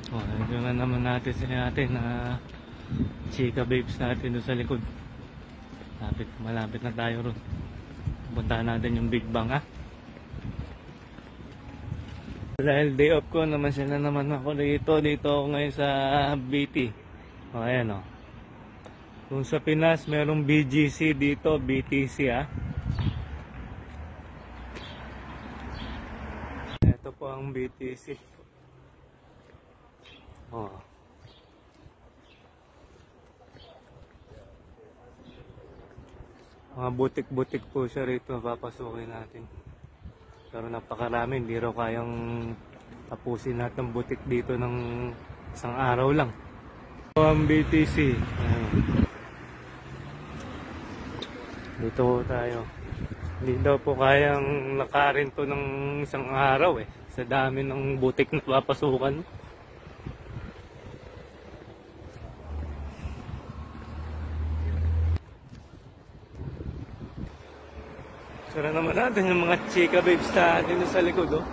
Oh, yun na naman natin sa atin na chika babes natin doon sa likod. Malapit na tayo ron. Puntahan natin yung Big Bang, ha. Dahil day off ko naman, sila naman ako dito ako ngayon sa BT. O ayan o. Kung sa Pinas merong BGC, dito BTC, ha. Ito po ang BTC. Oh. Mga butik-butik po siya rito, papasukin natin. Pero napakarami, hindi raw kayang tapusin natin ng butik dito ng isang araw lang. Ito ang BTC. Dito po tayo. Hindi daw po kayang lakarin to ng isang araw eh. Sa dami ng butik na papasukan. Sara naman natin yung mga chika babes natin sa likod, oh.